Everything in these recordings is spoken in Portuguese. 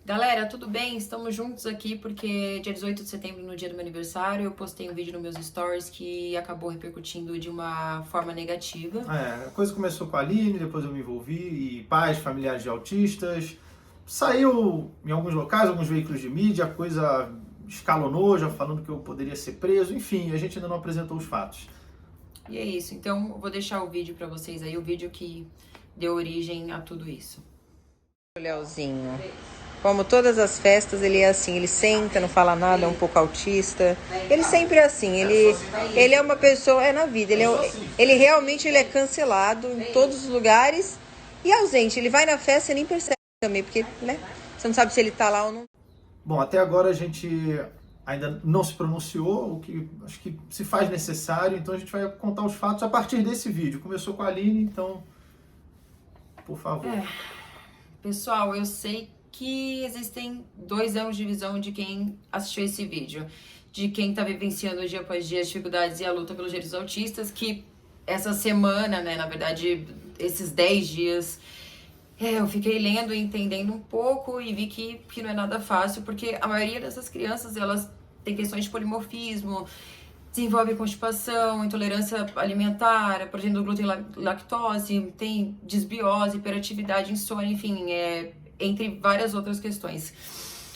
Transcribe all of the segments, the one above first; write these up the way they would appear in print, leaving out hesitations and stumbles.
Galera, tudo bem? Estamos juntos aqui porque dia 18 de setembro, no dia do meu aniversário, eu postei um vídeo nos meus stories que acabou repercutindo de uma forma negativa. A coisa começou com a Aline, depois eu me envolvi, e pais, familiares de autistas. Saiu em alguns locais, alguns veículos de mídia, a coisa escalonou, já falando que eu poderia ser preso, enfim, a gente ainda não apresentou os fatos. E é isso, então eu vou deixar o vídeo pra vocês aí, o vídeo que deu origem a tudo isso. O Leozinho, como todas as festas, ele é assim, ele senta, não fala nada, é um pouco autista. Ele sempre é assim, ele é uma pessoa, na vida, ele realmente ele é cancelado em todos os lugares e ausente. Ele vai na festa e nem percebe também, porque, né, você não sabe se ele tá lá ou não. Bom, até agora a gente ainda não se pronunciou, o que acho que se faz necessário, então a gente vai contar os fatos a partir desse vídeo. Começou com a Aline, então, por favor. Pessoal, eu sei que existem 2 anos de visão de quem assistiu esse vídeo, de quem tá vivenciando dia após dia as dificuldades e a luta pelos direitos autistas, que essa semana, né, na verdade, esses 10 dias, eu fiquei lendo e entendendo um pouco e vi que não é nada fácil, porque a maioria dessas crianças, elas têm questões de polimorfismo, desenvolve constipação, intolerância alimentar, proteína do glúten e lactose, tem disbiose, hiperatividade, insônia, enfim, entre várias outras questões.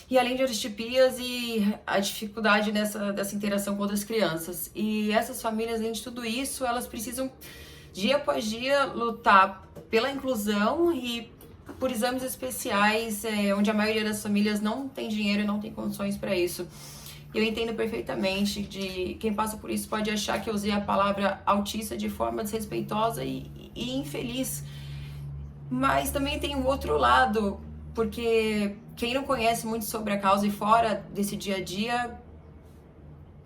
E além de aristipias e a dificuldade dessa interação com outras crianças. E essas famílias, além de tudo isso, elas precisam, dia após dia, lutar pela inclusão e por exames especiais, onde a maioria das famílias não tem dinheiro e não tem condições para isso. Eu entendo perfeitamente de quem passa por isso pode achar que eu usei a palavra autista de forma desrespeitosa e infeliz. Mas também tem o outro lado, porque quem não conhece muito sobre a causa e fora desse dia a dia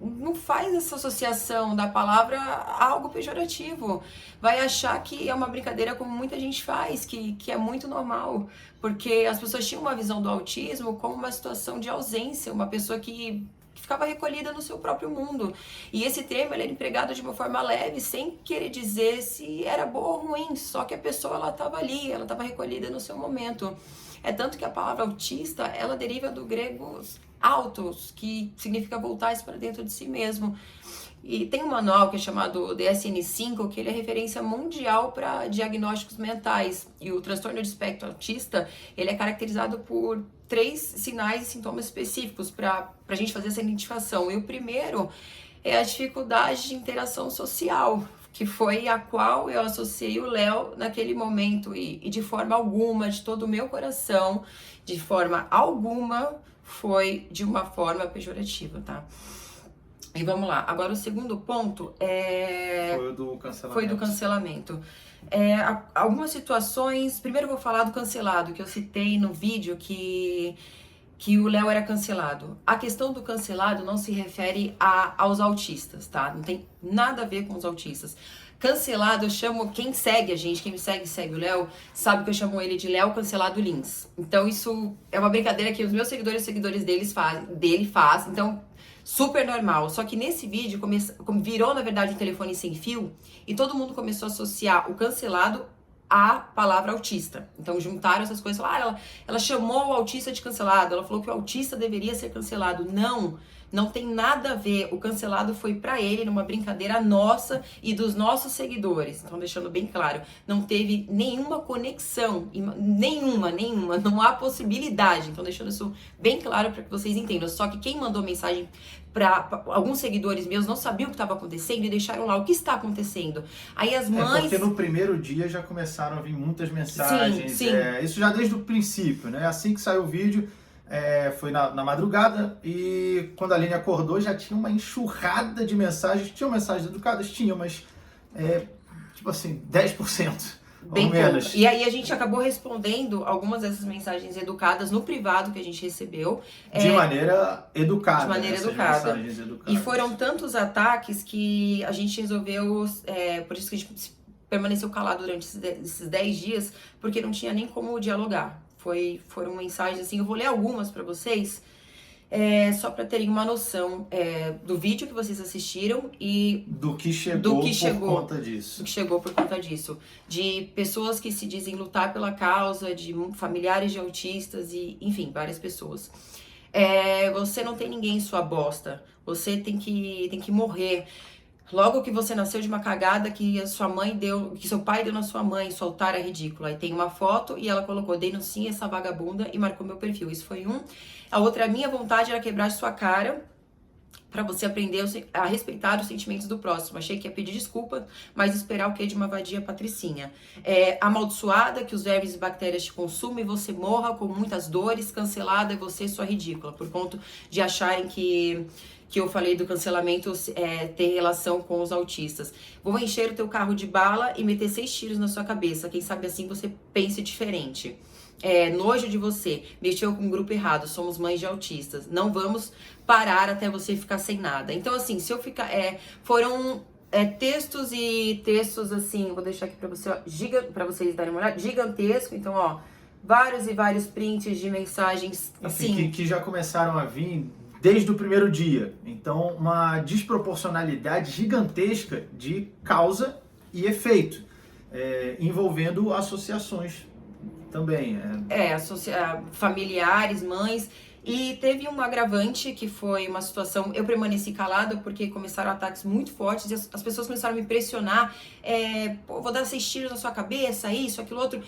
não faz essa associação da palavra a algo pejorativo. Vai achar que é uma brincadeira como muita gente faz, que é muito normal. Porque as pessoas tinham uma visão do autismo como uma situação de ausência, uma pessoa que ficava recolhida no seu próprio mundo. E esse termo ele era empregado de uma forma leve, sem querer dizer se era boa ou ruim, só que a pessoa ela estava ali, ela estava recolhida no seu momento. É tanto que a palavra autista, ela deriva do grego autos, que significa voltar-se para dentro de si mesmo. E tem um manual que é chamado DSM-5, que ele é referência mundial para diagnósticos mentais. E o transtorno de espectro autista, ele é caracterizado por 3 sinais e sintomas específicos para a gente fazer essa identificação. E o primeiro é a dificuldade de interação social, que foi a qual eu associei o Léo naquele momento. E de forma alguma, de todo o meu coração, de forma alguma, foi de uma forma pejorativa, tá? E vamos lá. Agora o segundo ponto foi do cancelamento. Algumas situações. Primeiro eu vou falar do cancelado, que eu citei no vídeo que o Léo era cancelado. A questão do cancelado não se refere aos autistas, tá? Não tem nada a ver com os autistas. Cancelado, eu chamo quem segue a gente, quem me segue o Léo, sabe que eu chamo ele de Léo Cancelado Lins. Então isso é uma brincadeira que os meus seguidores e seguidores dele faz. Então, super normal. Só que nesse vídeo virou, na verdade, um telefone sem fio e todo mundo começou a associar o cancelado à palavra autista. Então juntaram essas coisas, falaram, ela chamou o autista de cancelado, ela falou que o autista deveria ser cancelado. Não tem nada a ver. O cancelado foi pra ele numa brincadeira nossa e dos nossos seguidores. Então deixando bem claro, não teve nenhuma conexão, nenhuma, não há possibilidade. Então deixando isso bem claro para que vocês entendam. Só que quem mandou mensagem para alguns seguidores meus não sabiam o que estava acontecendo e deixaram lá o que está acontecendo. Aí as mães... Porque no primeiro dia já começaram a vir muitas mensagens. Sim. Isso já desde o princípio, né? Assim que saiu o vídeo, foi na madrugada, e quando a Aline acordou já tinha uma enxurrada de mensagens. Tinham mensagens educadas? Tinham, mas tipo assim, 10%. Bem pouco. E aí a gente acabou respondendo algumas dessas mensagens educadas no privado que a gente recebeu. De maneira educada. De maneira educada. E foram tantos ataques que a gente resolveu, por isso que a gente permaneceu calado durante esses 10 dias, porque não tinha nem como dialogar. Foram mensagens assim, eu vou ler algumas pra vocês, Só para terem uma noção do vídeo que vocês assistiram e do que chegou por conta disso. Do que chegou por conta disso. De pessoas que se dizem lutar pela causa, de familiares de autistas e, enfim, várias pessoas. Você não tem ninguém em sua bosta. Você tem que morrer. Logo que você nasceu de uma cagada que a sua mãe deu, que seu pai deu na sua mãe, sua otária ridícula. Aí tem uma foto e ela colocou, denuncie essa vagabunda e marcou meu perfil. Isso foi um. A outra, a minha vontade era quebrar sua cara pra você aprender a respeitar os sentimentos do próximo. Achei que ia pedir desculpa, mas esperar o quê de uma vadia patricinha. Amaldiçoada, que os vermes e bactérias te consumem e você morra com muitas dores, cancelada e você sua ridícula, por conta de acharem que eu falei do cancelamento ter relação com os autistas. Vou encher o teu carro de bala e meter 6 tiros na sua cabeça. Quem sabe assim você pense diferente. Nojo de você, mexeu com o grupo errado, somos mães de autistas. Não vamos parar até você ficar sem nada. Então, assim, se eu ficar... foram textos e textos, assim, vou deixar aqui pra vocês darem uma olhada, gigantesco. Então, ó, vários e vários prints de mensagens, assim... Enfim, que já começaram a vir desde o primeiro dia. Então, uma desproporcionalidade gigantesca de causa e efeito, envolvendo associações também. Familiares, mães. E teve um agravante que foi uma situação, eu permaneci calada porque começaram ataques muito fortes e as pessoas começaram a me pressionar, vou dar 6 tiros na sua cabeça, isso, aquilo, outro,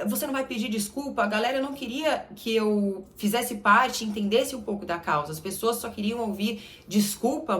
você não vai pedir desculpa. A galera não queria que eu fizesse parte, entendesse um pouco da causa, as pessoas só queriam ouvir desculpa,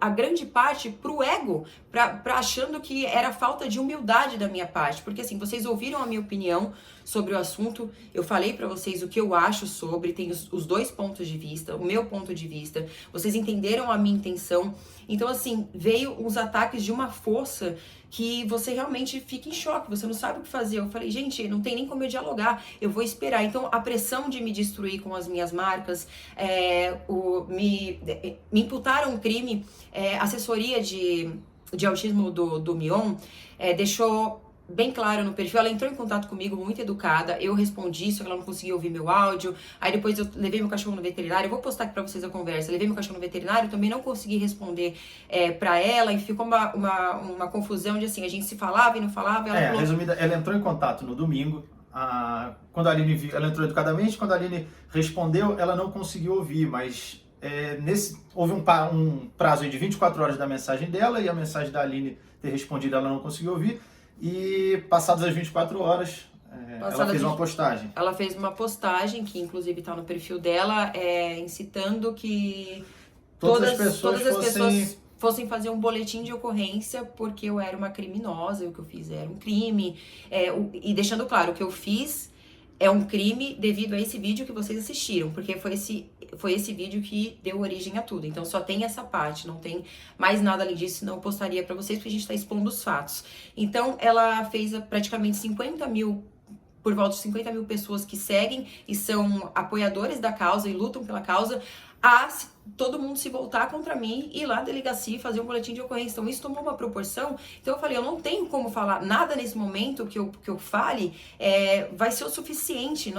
a grande parte pro ego, pra achando que era falta de humildade da minha parte, porque assim, vocês ouviram a minha opinião sobre o assunto, eu falei pra vocês o que eu acho sobre, tem os 2 pontos de vista, o meu ponto de vista, vocês entenderam a minha intenção. Então assim, veio uns ataques de uma força que você realmente fica em choque, você não sabe o que fazer. Eu falei, gente, não tem nem como eu dialogar, eu vou esperar. Então a pressão de me destruir com as minhas marcas, me imputaram um crime, assessoria de autismo do Mion, deixou bem claro no perfil. Ela entrou em contato comigo, muito educada, eu respondi, só que ela não conseguia ouvir meu áudio. Aí depois eu levei meu cachorro no veterinário, eu vou postar aqui pra vocês a conversa, levei meu cachorro no veterinário, também não consegui responder pra ela, e ficou uma confusão de assim, a gente se falava e não falava. Ela falou... Resumida, ela entrou em contato no domingo, quando a Aline viu, ela entrou educadamente, quando a Aline respondeu, ela não conseguiu ouvir, mas houve um prazo aí de 24 horas da mensagem dela, e a mensagem da Aline ter respondido ela não conseguiu ouvir. E passadas as 24 horas, ela fez uma postagem. Ela fez uma postagem, que inclusive está no perfil dela, incitando que todas as pessoas fossem fazer um boletim de ocorrência porque eu era uma criminosa, o que eu fiz era um crime. E deixando claro, o que eu fiz é um crime devido a esse vídeo que vocês assistiram, porque foi esse vídeo que deu origem a tudo. Então só tem essa parte, não tem mais nada além disso, senão eu postaria pra vocês, porque a gente tá expondo os fatos. Então ela fez praticamente 50 mil, por volta de 50 mil pessoas que seguem e são apoiadores da causa e lutam pela causa, todo mundo se voltar contra mim, ir lá na delegacia e fazer um boletim de ocorrência. Então isso tomou uma proporção. Então eu falei, eu não tenho como falar nada nesse momento que eu fale, vai ser o suficiente,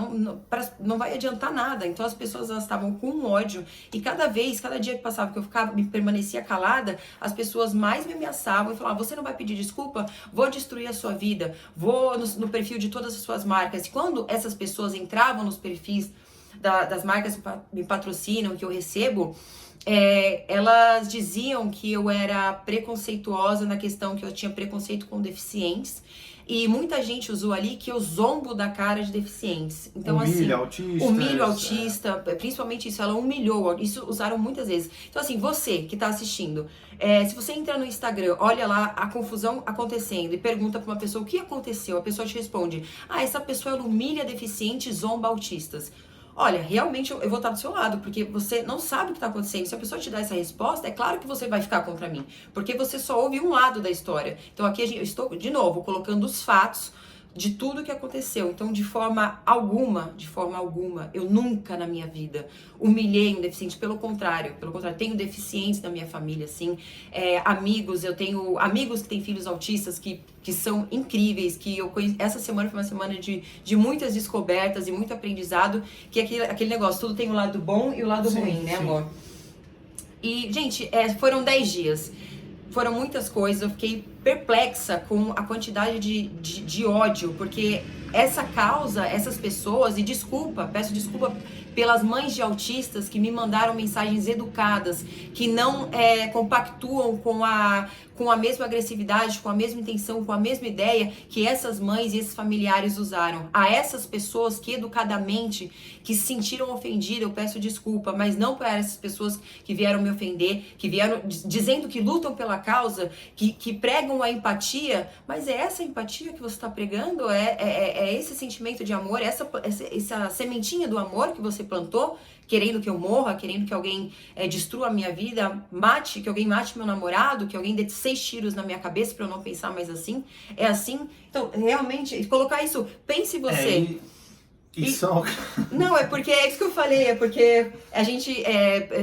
não vai adiantar nada. Então as pessoas, elas estavam com ódio, e cada dia que passava que eu permanecia calada, as pessoas mais me ameaçavam e falavam, você não vai pedir desculpa? Vou destruir a sua vida, vou no perfil de todas as suas marcas. E quando essas pessoas entravam nos perfis das marcas que me patrocinam, que eu recebo, elas diziam que eu era preconceituosa na questão que eu tinha preconceito com deficientes, e muita gente usou ali que eu zombo da cara de deficientes. Então, humilho autista, principalmente isso, ela humilhou, isso usaram muitas vezes. Então assim, você que tá assistindo, se você entra no Instagram, olha lá a confusão acontecendo e pergunta pra uma pessoa o que aconteceu, a pessoa te responde, essa pessoa ela humilha deficientes, zomba autistas. Olha, realmente eu vou estar do seu lado, porque você não sabe o que está acontecendo. Se a pessoa te dá essa resposta, é claro que você vai ficar contra mim, porque você só ouve um lado da história. Então aqui eu estou, de novo, colocando os fatos, de tudo que aconteceu. Então, de forma alguma, eu nunca na minha vida humilhei um deficiente. Pelo contrário, tenho deficientes na minha família, assim, eu tenho amigos que têm filhos autistas que são incríveis, que eu conheci. Essa semana foi uma semana de muitas descobertas e muito aprendizado, que é aquele negócio, tudo tem o lado bom e o lado ruim, né, amor? E, gente, foram 10 dias. Foram muitas coisas, eu fiquei perplexa com a quantidade de ódio, porque essa causa, essas pessoas, e peço desculpa pelas mães de autistas que me mandaram mensagens educadas, que não compactuam com a mesma agressividade, com a mesma intenção, com a mesma ideia que essas mães e esses familiares usaram. A essas pessoas que educadamente, que se sentiram ofendidas, eu peço desculpa, mas não para essas pessoas que vieram me ofender, que vieram dizendo que lutam pela causa, que pregam a empatia, mas é essa empatia que você está pregando? É esse sentimento de amor, essa sementinha do amor que você plantou, querendo que eu morra, querendo que alguém destrua a minha vida, que alguém mate meu namorado, que alguém dê 6 tiros na minha cabeça para eu não pensar mais assim? É assim? Então, realmente, colocar isso, pense você. Não, é isso que eu falei, é porque a gente,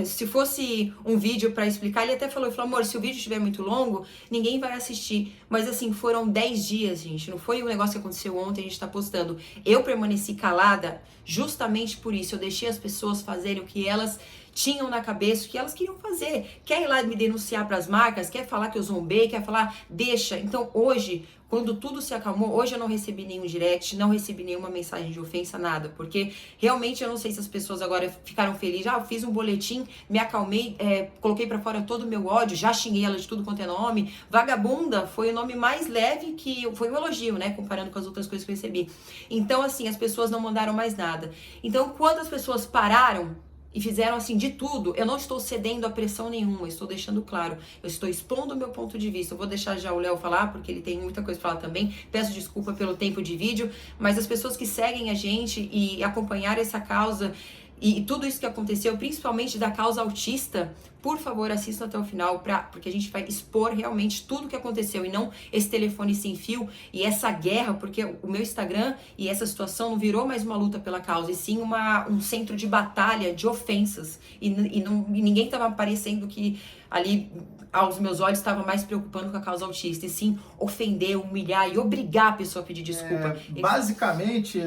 se fosse um vídeo pra explicar, ele falou, amor, se o vídeo estiver muito longo, ninguém vai assistir. Mas assim, foram 10 dias, gente, não foi um negócio que aconteceu ontem, a gente tá postando. Eu permaneci calada justamente por isso, eu deixei as pessoas fazerem o que elas tinham na cabeça, o que elas queriam fazer. Quer ir lá me denunciar pras marcas, quer falar que eu zombei, quer falar, deixa. Então hoje, quando tudo se acalmou, hoje eu não recebi nenhum direct, não recebi nenhuma mensagem de ofensa, nada, porque realmente eu não sei se as pessoas agora ficaram felizes, eu fiz um boletim, me acalmei, coloquei pra fora todo o meu ódio, já xinguei ela de tudo quanto é nome. Vagabunda foi o nome mais leve, que foi um elogio, né, comparando com as outras coisas que eu recebi. Então assim, as pessoas não mandaram mais nada. Então quando as pessoas pararam e fizeram assim de tudo, eu não estou cedendo a pressão nenhuma, eu estou deixando claro, eu estou expondo o meu ponto de vista. Eu vou deixar já o Léo falar, porque ele tem muita coisa pra falar também, peço desculpa pelo tempo de vídeo, mas as pessoas que seguem a gente e acompanharam essa causa e tudo isso que aconteceu, principalmente da causa autista, por favor, assistam até o final, porque a gente vai expor realmente tudo o que aconteceu e não esse telefone sem fio e essa guerra, porque o meu Instagram e essa situação não virou mais uma luta pela causa, e sim um centro de batalha, de ofensas. E ninguém estava parecendo que ali, aos meus olhos, estava mais preocupando com a causa autista, e sim ofender, humilhar e obrigar a pessoa a pedir desculpa. Basicamente,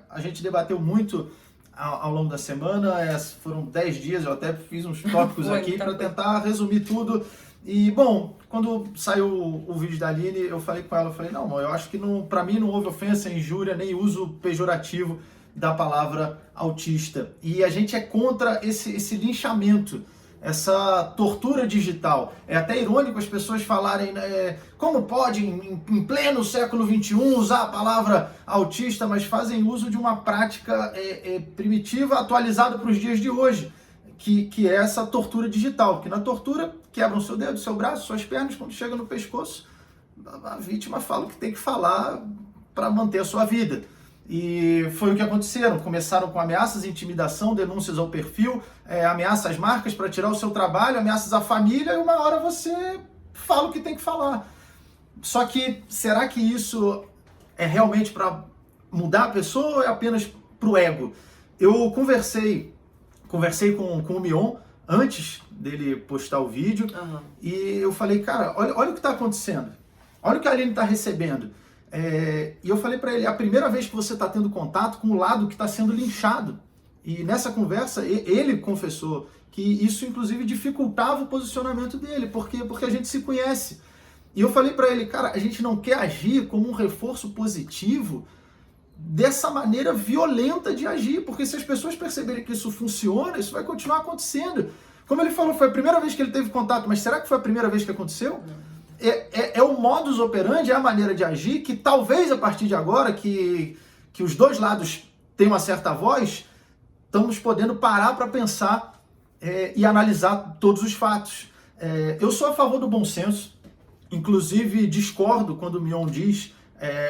a gente debateu muito ao longo da semana, foram 10 dias, eu até fiz uns tópicos aqui para tentar resumir tudo. E, bom, quando saiu o vídeo da Aline, eu falei com ela, não, eu acho que para mim não houve ofensa, injúria, nem uso pejorativo da palavra autista. E a gente é contra esse linchamento, essa tortura digital. É até irônico as pessoas falarem, né, como pode, em pleno século XXI, usar a palavra autista, mas fazem uso de uma prática primitiva, atualizada para os dias de hoje, que é essa tortura digital. Que na tortura, quebram seu dedo, seu braço, suas pernas, quando chega no pescoço, a vítima fala o que tem que falar para manter a sua vida. E foi o que aconteceram. Começaram com ameaças, intimidação, denúncias ao perfil, ameaças às marcas para tirar o seu trabalho, ameaças à família, e uma hora você fala o que tem que falar. Só que, será que isso é realmente para mudar a pessoa ou é apenas para o ego? Eu conversei com o Mion antes dele postar o vídeo, e eu falei, cara, olha o que está acontecendo, olha o que a Aline está recebendo. E eu falei para ele, é a primeira vez que você está tendo contato com o lado que está sendo linchado. E nessa conversa, ele confessou que isso, inclusive, dificultava o posicionamento dele, porque a gente se conhece. E eu falei para ele, cara, a gente não quer agir como um reforço positivo dessa maneira violenta de agir, porque se as pessoas perceberem que isso funciona, isso vai continuar acontecendo. Como ele falou, foi a primeira vez que ele teve contato, mas será que foi a primeira vez que aconteceu? Não. É o modus operandi, é a maneira de agir, que talvez a partir de agora, que os dois lados têm uma certa voz, estamos podendo parar para pensar e analisar todos os fatos. Eu sou a favor do bom senso, inclusive discordo quando o Mion diz,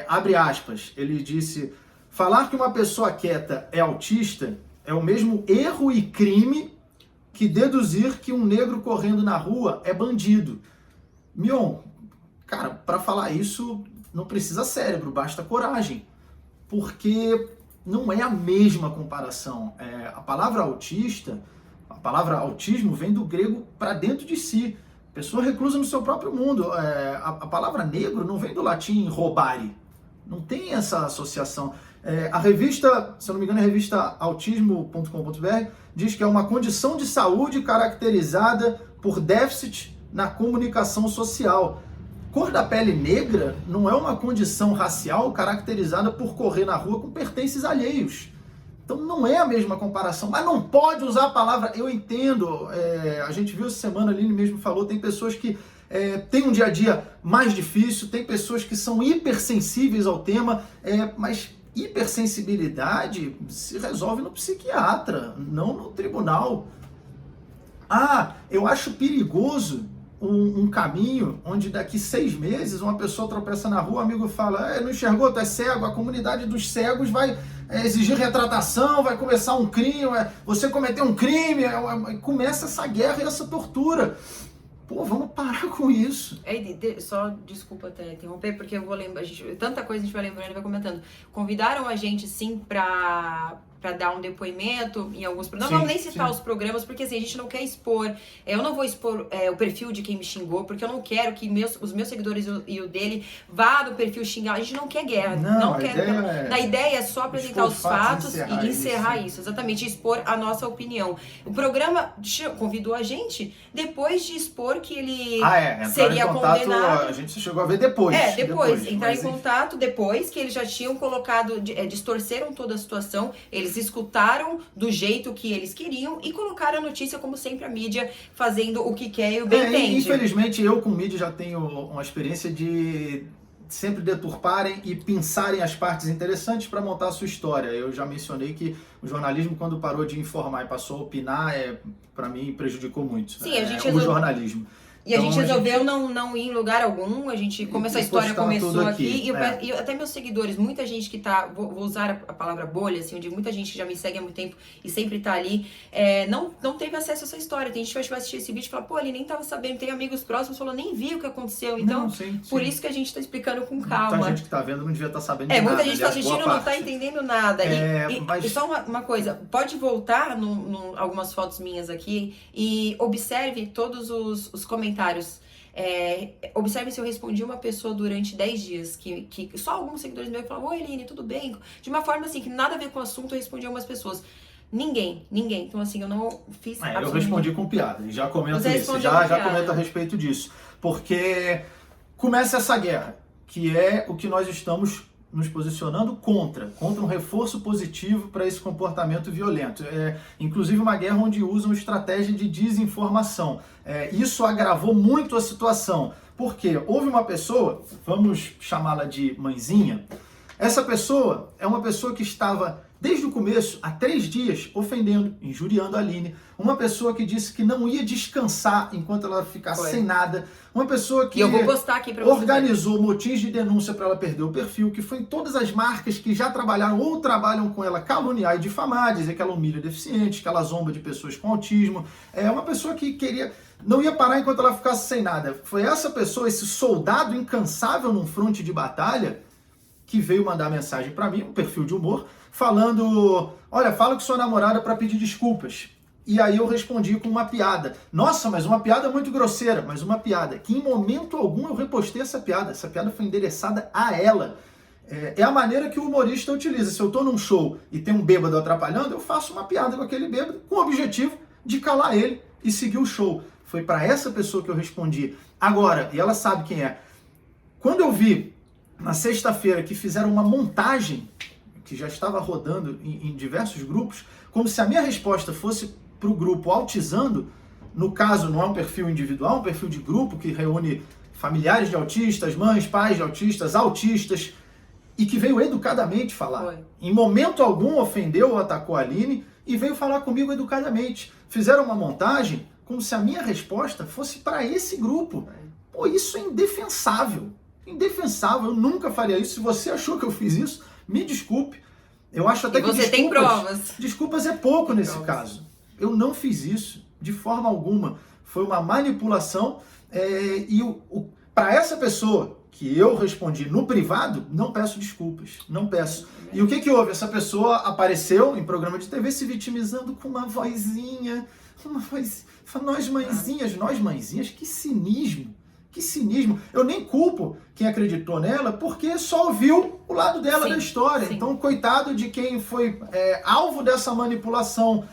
abre aspas, ele disse, falar que uma pessoa quieta é autista é o mesmo erro e crime que deduzir que um negro correndo na rua é bandido. Mion, cara, para falar isso, não precisa cérebro, basta coragem. Porque não é a mesma comparação. A palavra autista, a palavra autismo vem do grego para dentro de si. Pessoa reclusa no seu próprio mundo. A palavra negro não vem do latim robare. Não tem essa associação. A revista, se eu não me engano, a revista autismo.com.br diz que é uma condição de saúde caracterizada por déficit na comunicação social. Cor da pele negra não é uma condição racial caracterizada por correr na rua com pertences alheios. Então não é a mesma comparação, mas não pode usar a palavra, eu entendo, a gente viu essa semana, a Aline mesmo falou, tem pessoas que têm um dia a dia mais difícil, tem pessoas que são hipersensíveis ao tema, mas hipersensibilidade se resolve no psiquiatra, não no tribunal. Eu acho perigoso um caminho onde daqui 6 meses uma pessoa tropeça na rua, o amigo fala, não enxergou, tu é cego, a comunidade dos cegos vai exigir retratação, vai começar um crime, você cometeu um crime, começa essa guerra e essa tortura. Pô, vamos parar com isso. Só, desculpa até interromper, porque eu vou lembrar, tanta coisa a gente vai lembrando e vai comentando. Convidaram a gente, sim, pra dar um depoimento em alguns programas. Não vamos nem citar os programas, porque assim, a gente não quer expor. Eu não vou expor o perfil de quem me xingou, porque eu não quero que os meus seguidores e o dele vá do perfil xingar. A gente não quer guerra. Não quer. A ideia é só apresentar os fatos e encerrar isso. Exatamente, expor a nossa opinião. O programa convidou a gente depois de expor que ele seria condenado. A gente chegou a ver depois. Depois entrar em contato, depois que eles já tinham colocado, distorceram toda a situação, eles escutaram do jeito que eles queriam e colocaram a notícia, como sempre, a mídia fazendo o que quer e o bem entende. Infelizmente, eu com mídia já tenho uma experiência de sempre deturparem e pensarem as partes interessantes para montar a sua história. Eu já mencionei que o jornalismo, quando parou de informar e passou a opinar, para mim prejudicou muito. Sim, a gente o jornalismo. E a gente resolveu não ir em lugar algum, como essa história começou aqui, e até meus seguidores, muita gente que tá, vou usar a palavra bolha, assim, onde muita gente que já me segue há muito tempo e sempre tá ali, não teve acesso a essa história. Tem gente que vai assistir esse vídeo e fala, pô, ele nem tava sabendo, tem amigos próximos, falou, nem vi o que aconteceu. Então, por isso que a gente tá explicando com calma. Muita gente que tá vendo não devia estar sabendo de nada. Muita gente tá assistindo não tá entendendo nada. E só uma coisa, pode voltar algumas fotos minhas aqui e observe todos os comentários. Observe se eu respondi uma pessoa durante 10 dias, que só alguns seguidores meus falavam, oi Eline, tudo bem? De uma forma assim, que nada a ver com o assunto, eu respondi a algumas pessoas. Ninguém. Então assim, eu não fiz eu respondi com piada, já comento isso, já comento a respeito disso. Porque começa essa guerra, que é o que nós estamos nos posicionando contra um reforço positivo para esse comportamento violento. Inclusive uma guerra onde usam estratégia de desinformação. Isso agravou muito a situação, porque houve uma pessoa, vamos chamá-la de mãezinha, essa pessoa é uma pessoa que estava desde o começo, há 3 dias, ofendendo, injuriando a Aline. Uma pessoa que disse que não ia descansar enquanto ela ficasse sem nada. Uma pessoa que eu vou postar aqui pra organizou motins de denúncia para ela perder o perfil, que foi em todas as marcas que já trabalharam ou trabalham com ela caluniar e difamar, dizer que ela humilha deficientes, que ela zomba de pessoas com autismo. É uma pessoa que não ia parar enquanto ela ficasse sem nada. Foi essa pessoa, esse soldado incansável num fronte de batalha, que veio mandar mensagem para mim, um perfil de humor, falando, olha, fala com sua namorada para pedir desculpas. E aí eu respondi com uma piada. Nossa, mas uma piada muito grosseira, mas uma piada que em momento algum eu repostei essa piada. Essa piada foi endereçada a ela. É a maneira que o humorista utiliza. Se eu tô num show e tem um bêbado atrapalhando, eu faço uma piada com aquele bêbado com o objetivo de calar ele e seguir o show. Foi para essa pessoa que eu respondi. Agora, e ela sabe quem é. Quando eu vi na sexta-feira que fizeram uma montagem que já estava rodando em diversos grupos, como se a minha resposta fosse para o grupo autizando, no caso não é um perfil individual, é um perfil de grupo que reúne familiares de autistas, mães, pais de autistas, e que veio educadamente falar. Em momento algum ofendeu ou atacou a Aline e veio falar comigo educadamente. Fizeram uma montagem como se a minha resposta fosse para esse grupo. Pô, isso é indefensável. Indefensável, eu nunca faria isso. Se você achou que eu fiz isso, me desculpe. Eu acho até que você tem provas. Desculpas é pouco nesse caso. Eu não fiz isso de forma alguma. Foi uma manipulação. Para essa pessoa que eu respondi no privado, não peço desculpas, não peço. E o que houve? Essa pessoa apareceu em programa de TV se vitimizando com uma vozinha, nós mãezinhas, que cinismo. Que cinismo. Eu nem culpo quem acreditou nela, porque só ouviu o lado dela da história. Sim. Então, coitado de quem foi alvo dessa manipulação.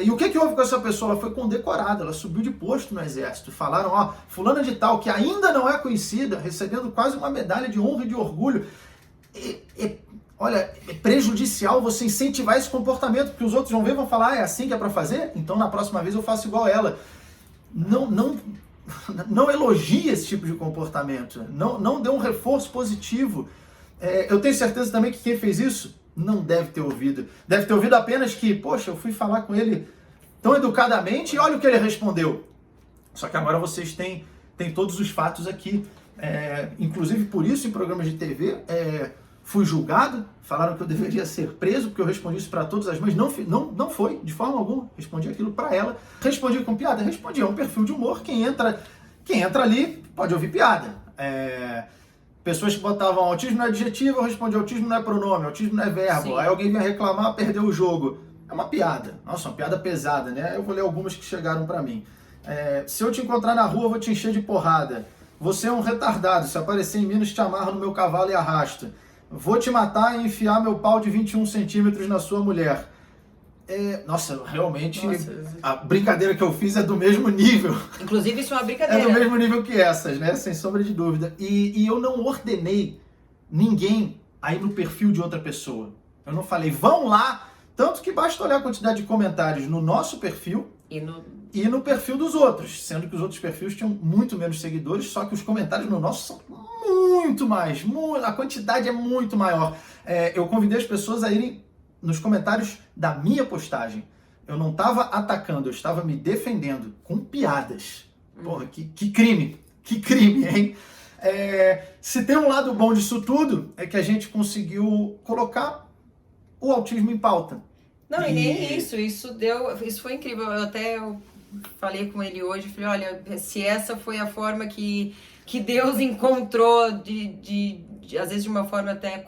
E o que houve com essa pessoa? Ela foi condecorada, ela subiu de posto no exército. Falaram, ó, fulana de tal, que ainda não é conhecida, recebendo quase uma medalha de honra e de orgulho. Olha, é prejudicial você incentivar esse comportamento, porque os outros vão ver e vão falar, é assim que é pra fazer? Então, na próxima vez eu faço igual a ela. Não elogie esse tipo de comportamento, não dê um reforço positivo. Eu tenho certeza também que quem fez isso não deve ter ouvido. Deve ter ouvido apenas que, poxa, eu fui falar com ele tão educadamente e olha o que ele respondeu. Só que agora vocês têm todos os fatos aqui. Inclusive por isso em programas de TV fui julgado, falaram que eu deveria ser preso, porque eu respondi isso para todas as mães. Não foi, de forma alguma. Respondi aquilo para ela. Respondi com piada? Respondi. É um perfil de humor. Quem entra ali pode ouvir piada. Pessoas que botavam autismo não é adjetivo, eu respondi autismo não é pronome, autismo não é verbo. Sim. Aí alguém vinha reclamar, perdeu o jogo. É uma piada. Nossa, uma piada pesada, né? Eu vou ler algumas que chegaram para mim. Se eu te encontrar na rua, eu vou te encher de porrada. Você é um retardado. Se aparecer em Minas, te amarro no meu cavalo e arrasto. Vou te matar e enfiar meu pau de 21 centímetros na sua mulher. Nossa, realmente, a brincadeira que eu fiz é do mesmo nível. Inclusive, isso é uma brincadeira. É do mesmo nível que essas, né? Sem sombra de dúvida. E eu não ordenei ninguém a ir no perfil de outra pessoa. Eu não falei, vão lá. Tanto que basta olhar a quantidade de comentários no nosso perfil e no perfil dos outros. Sendo que os outros perfis tinham muito menos seguidores, só que os comentários no nosso são muito mais. A quantidade é muito maior. Eu convidei as pessoas a irem nos comentários da minha postagem. Eu não estava atacando, eu estava me defendendo com piadas. Porra, que crime! Que crime, hein? Se tem um lado bom disso tudo, é que a gente conseguiu colocar o autismo em pauta. Não, e nem isso isso foi incrível. Eu falei com ele hoje, falei, olha, se essa foi a forma que Deus encontrou de às vezes de uma forma até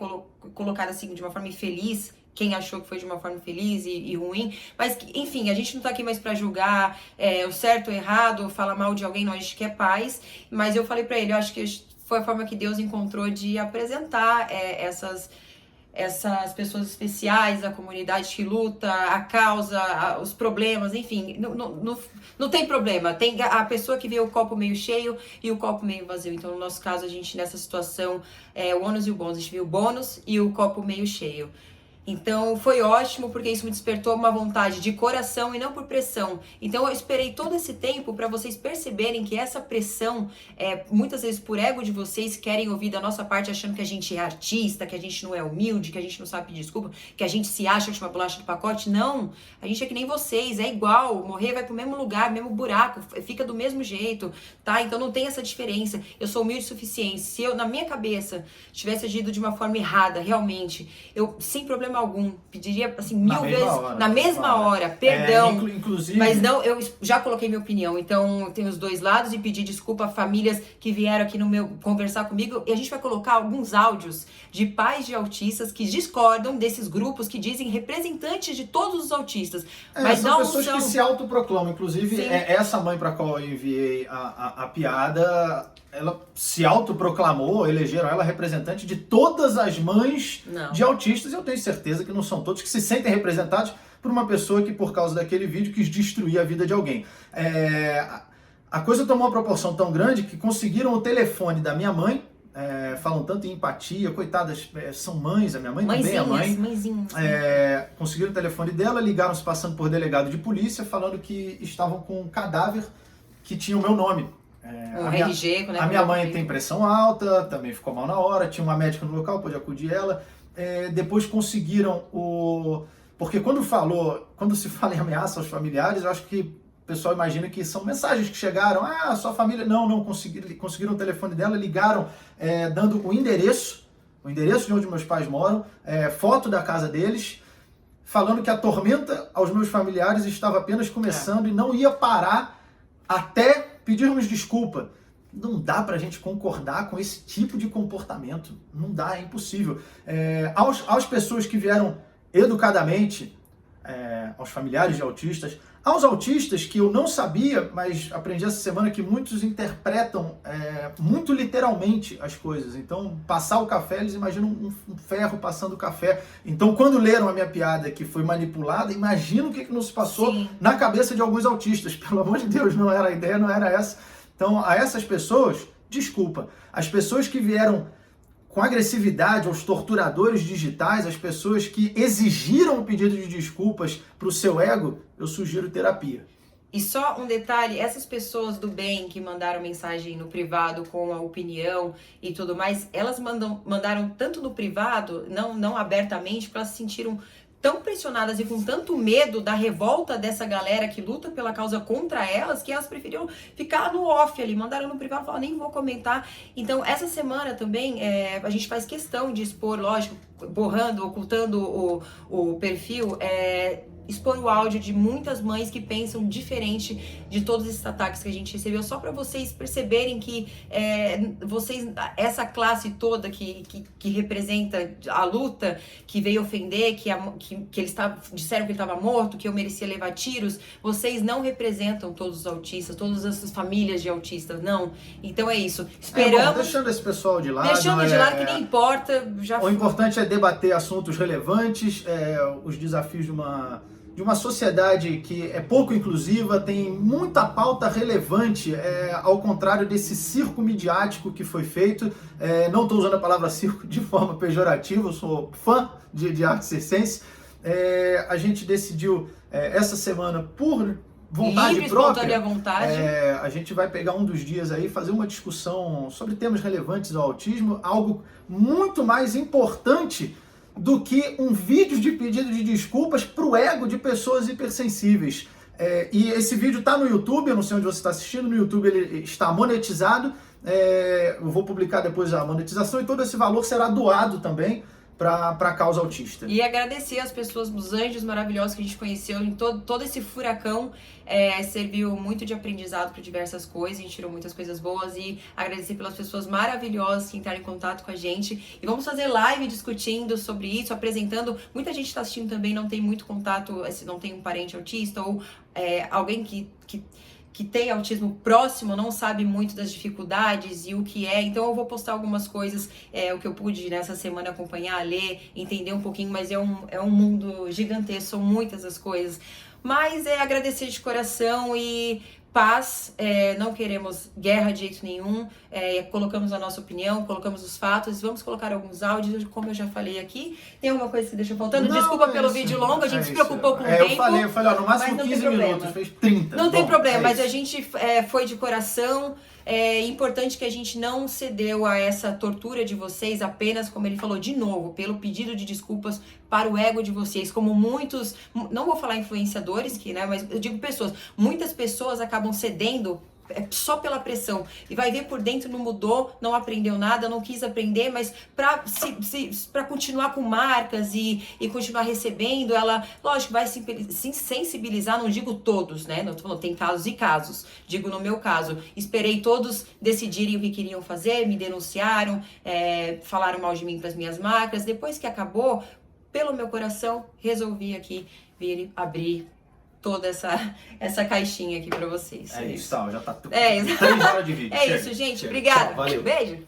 colocar assim, de uma forma infeliz, quem achou que foi de uma forma feliz e ruim, mas enfim, a gente não tá aqui mais pra julgar o certo ou errado, falar mal de alguém, não, a gente quer paz, mas eu falei pra ele, eu acho que foi a forma que Deus encontrou de apresentar essas pessoas especiais da comunidade que luta, a causa, os problemas, enfim, não tem problema, tem a pessoa que vê o copo meio cheio e o copo meio vazio. Então, no nosso caso, a gente nessa situação, o ônus e o bônus, a gente viu o bônus e o copo meio cheio. Então foi ótimo, porque isso me despertou uma vontade de coração e não por pressão. Então eu esperei todo esse tempo para vocês perceberem que essa pressão, muitas vezes por ego de vocês, querem ouvir da nossa parte achando que a gente é artista, que a gente não é humilde, que a gente não sabe pedir desculpa, que a gente se acha a última bolacha do pacote. Não, a gente é que nem vocês, é igual, morrer vai pro mesmo lugar, mesmo buraco, fica do mesmo jeito, tá? Então não tem essa diferença. Eu sou humilde o suficiente. Se eu, na minha cabeça, tivesse agido de uma forma errada, realmente, eu, sem problema algum, pediria assim mil vezes na mesma hora, perdão, inclusive, mas não, eu já coloquei minha opinião, então tem os dois lados, e pedir desculpa a famílias que vieram aqui conversar comigo, e a gente vai colocar alguns áudios de pais de autistas que discordam desses grupos que dizem representantes de todos os autistas, mas são não pessoas são... que se autoproclamam, inclusive essa mãe para qual eu enviei a piada, ela se autoproclamou, elegeram ela representante de todas as mães de autistas, e eu tenho certeza que não são todos que se sentem representados por uma pessoa que, por causa daquele vídeo, quis destruir a vida de alguém. A coisa tomou uma proporção tão grande que conseguiram o telefone da minha mãe, falam tanto em empatia, coitadas, são mães, a minha mãe também é mãe. Mãezinhas. Conseguiram o telefone dela, ligaram se passando por delegado de polícia, falando que estavam com um cadáver que tinha o meu nome. A minha mãe tem pressão alta, também ficou mal na hora, tinha uma médica no local, pôde acudir ela. Depois conseguiram porque quando se fala em ameaça aos familiares, eu acho que o pessoal imagina que são mensagens que chegaram, sua família... Não, conseguiram o telefone dela, ligaram dando o endereço de onde meus pais moram, foto da casa deles, falando que a tormenta aos meus familiares estava apenas começando e não ia parar até pedirmos desculpa. não dá pra gente concordar com esse tipo de comportamento. Não dá, é impossível. Às pessoas que vieram educadamente, aos familiares de autistas, aos autistas que eu não sabia, mas aprendi essa semana que muitos interpretam muito literalmente as coisas. Então, passar o café, eles imaginam um ferro passando o café. Então, quando leram a minha piada que foi manipulada, imagina o que não se passou Sim. na cabeça de alguns autistas. Pelo amor de Deus, não era a ideia, não era essa. Então, a essas pessoas, desculpa. As pessoas que vieram com agressividade aos torturadores digitais, as pessoas que exigiram o pedido de desculpas para o seu ego, eu sugiro terapia. E só um detalhe, essas pessoas do bem que mandaram mensagem no privado com a opinião e tudo mais, elas mandaram tanto no privado, não abertamente, porque elas se sentiram tão pressionadas e com tanto medo da revolta dessa galera que luta pela causa contra elas, que elas preferiram ficar no off ali, mandaram no privado, falaram, nem vou comentar. Então, essa semana também, a gente faz questão de expor, lógico, borrando, ocultando o perfil, expor o áudio de muitas mães que pensam diferente de todos esses ataques que a gente recebeu, só para vocês perceberem que essa classe toda que representa a luta, que veio ofender, que eles disseram que ele estava morto, que eu merecia levar tiros, vocês não representam todos os autistas, todas essas famílias de autistas, não. Então é isso. Esperamos... Bom, deixando esse pessoal de lado... Deixando de lado, que nem importa. O importante é debater assuntos relevantes, os desafios de uma sociedade que é pouco inclusiva, tem muita pauta relevante, ao contrário desse circo midiático que foi feito. Não estou usando a palavra circo de forma pejorativa, eu sou fã de arte circense. A gente decidiu essa semana, por vontade livre, própria, espontânea vontade. A gente vai pegar um dos dias aí, fazer uma discussão sobre temas relevantes ao autismo, algo muito mais importante do que um vídeo de pedido de desculpas para o ego de pessoas hipersensíveis. E esse vídeo está no YouTube, eu não sei onde você está assistindo, no YouTube ele está monetizado, eu vou publicar depois a monetização e todo esse valor será doado também para a causa autista. E agradecer as pessoas, os anjos maravilhosos que a gente conheceu em todo esse furacão, serviu muito de aprendizado para diversas coisas, a gente tirou muitas coisas boas, e agradecer pelas pessoas maravilhosas que entraram em contato com a gente. E vamos fazer live discutindo sobre isso, apresentando. Muita gente está assistindo também, não tem muito contato, não tem um parente autista ou alguém que tem autismo próximo, não sabe muito das dificuldades e o que é. Então eu vou postar algumas coisas, o que eu pude nessa semana acompanhar, ler, entender um pouquinho, mas é um mundo gigantesco, são muitas as coisas. Mas agradecer de coração e paz, não queremos guerra de jeito nenhum, colocamos a nossa opinião, colocamos os fatos, vamos colocar alguns áudios, como eu já falei aqui. Tem alguma coisa que deixa faltando? Não, desculpa pelo vídeo longo, a gente se preocupou com o eu tempo. falei, no máximo 15 minutos, fez 30. Não tem problema, mas isso. a gente foi de coração. É importante que a gente não cedeu a essa tortura de vocês apenas, como ele falou, de novo, pelo pedido de desculpas para o ego de vocês, como muitos, não vou falar influenciadores, mas eu digo pessoas, muitas pessoas acabam cedendo só pela pressão, e vai ver por dentro, não mudou, não aprendeu nada, não quis aprender, mas para continuar com marcas e continuar recebendo, ela, lógico, vai se sensibilizar, não digo todos, né, não tô falando, tem casos e casos, digo no meu caso, esperei todos decidirem o que queriam fazer, me denunciaram, falaram mal de mim para as minhas marcas, depois que acabou, pelo meu coração, resolvi aqui vir abrir toda essa caixinha aqui pra vocês. Isso, já tá 3 horas de vídeo. Isso, gente. Obrigada. Tchau, valeu. Beijo.